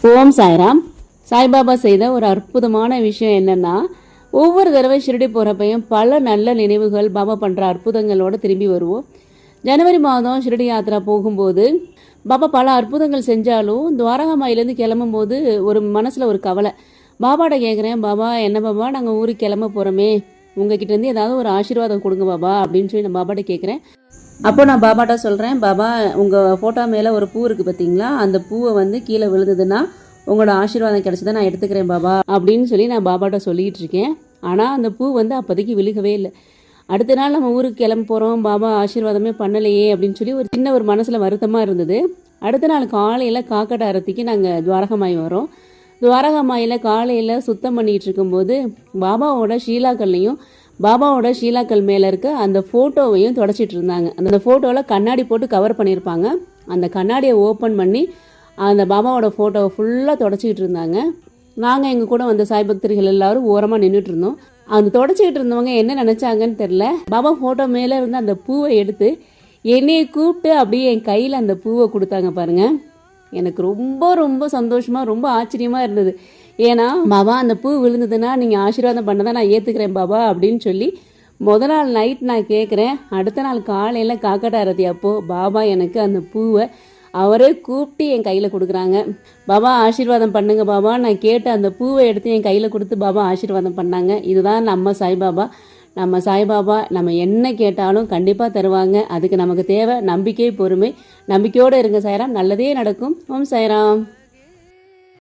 ஓம் சாய்ராம். சாய்பாபா செய்த ஒரு அற்புதமான விஷயம் என்னன்னா, ஒவ்வொரு தடவை ஷிரடி போகிறப்பையும் பல நல்ல நினைவுகள், பாபா பண்ணுற அற்புதங்களோடு திரும்பி வருவோம். ஜனவரி மாதம் ஷிரடி யாத்திரா போகும்போது பாபா பல அற்புதங்கள் செஞ்சாலும் துவாரகாமாயிலேருந்து கிளம்பும்போது ஒரு மனசில் ஒரு கவலை. பாபாட்ட கேட்குறேன், பாபா என்ன பாபா நாங்கள் ஊருக்கு கிளம்ப போகிறோமே, உங்ககிட்டேருந்து ஏதாவது ஒரு ஆசீர்வாதம் கொடுங்க பாபா அப்படின்னு சொல்லி நான் பாபாட்ட கேட்குறேன். அப்போ நான் பாபாட்ட சொல்கிறேன், பாபா உங்கள் ஃபோட்டோ மேலே ஒரு பூ இருக்குது பார்த்தீங்களா, அந்த பூவை வந்து கீழே விழுந்ததுன்னா உங்களோட ஆசீர்வாதம் கிடச்சதை நான் எடுத்துக்கிறேன் பாபா அப்படின்னு சொல்லி நான் பாபாட்ட சொல்லிகிட்டு இருக்கேன். ஆனால் அந்த பூ வந்து அப்போதைக்கு விழுகவே இல்லை. அடுத்த நாள் நம்ம ஊருக்கு கிளம்ப போகிறோம், பாபா ஆசீர்வாதமே பண்ணலையே அப்படின்னு சொல்லி ஒரு சின்ன ஒரு மனசில் வருத்தமாக இருந்தது. அடுத்த நாள் காலையில் காக்கட்ட அரத்திக்கு நாங்கள் துவாரகமாய் வரோம். துவாரகமாயில் காலையில் சுத்தம் பண்ணிகிட்டு இருக்கும்போது பாபாவோட ஷீலாக்கள்லையும் பாபாவோட ஷீலாக்கல் மேலே இருக்க அந்த ஃபோட்டோவையும் தொடச்சிட்டு இருந்தாங்க. அந்த ஃபோட்டோவில் கண்ணாடி போட்டு கவர் பண்ணியிருப்பாங்க. அந்த கண்ணாடியை ஓப்பன் பண்ணி அந்த பாபாவோட ஃபோட்டோவை ஃபுல்லாக தொடச்சிக்கிட்டு இருந்தாங்க. நாங்கள் எங்கள் கூட வந்த சாய் பக்தர்கள் எல்லாரும் ஓரமாக நின்றுட்டு இருந்தோம். அந்த தொடச்சிக்கிட்டு இருந்தவங்க என்ன நினச்சாங்கன்னு தெரில, பாபா ஃபோட்டோ மேலே இருந்து அந்த பூவை எடுத்து என்னையை கூப்பிட்டு அப்படியே என் கையில் அந்த பூவை கொடுத்தாங்க பாருங்கள். எனக்கு ரொம்ப ரொம்ப சந்தோஷமாக ரொம்ப ஆச்சரியமாக இருந்தது. ஏன்னா பாபா அந்த பூ விழுந்ததுன்னா நீங்கள் ஆசீர்வாதம் பண்ணதான் நான் ஏற்றுக்கிறேன் பாபா அப்படின்னு சொல்லி முதல் நாள் நைட் நான் கேட்குறேன். அடுத்த நாள் காலையில் காக்கட்ட அரதி அப்போது பாபா எனக்கு அந்த பூவை அவரே கூப்பிட்டு என் கையில் கொடுக்குறாங்க. பாபா ஆசீர்வாதம் பண்ணுங்க பாபா, நான் கேட்ட அந்த பூவை எடுத்து என் கையில் கொடுத்து பாபா ஆசீர்வாதம் பண்ணாங்க. இதுதான் நம்ம சாய்பாபா. நம்ம சாய்பாபா நம்ம என்ன கேட்டாலும் கண்டிப்பாக தருவாங்க. அதுக்கு நமக்கு தேவை நம்பிக்கை, பொறுமை. நம்பிக்கையோடு இருங்க சாய்ராம், நல்லதே நடக்கும். ஓம் சாய்ராம்.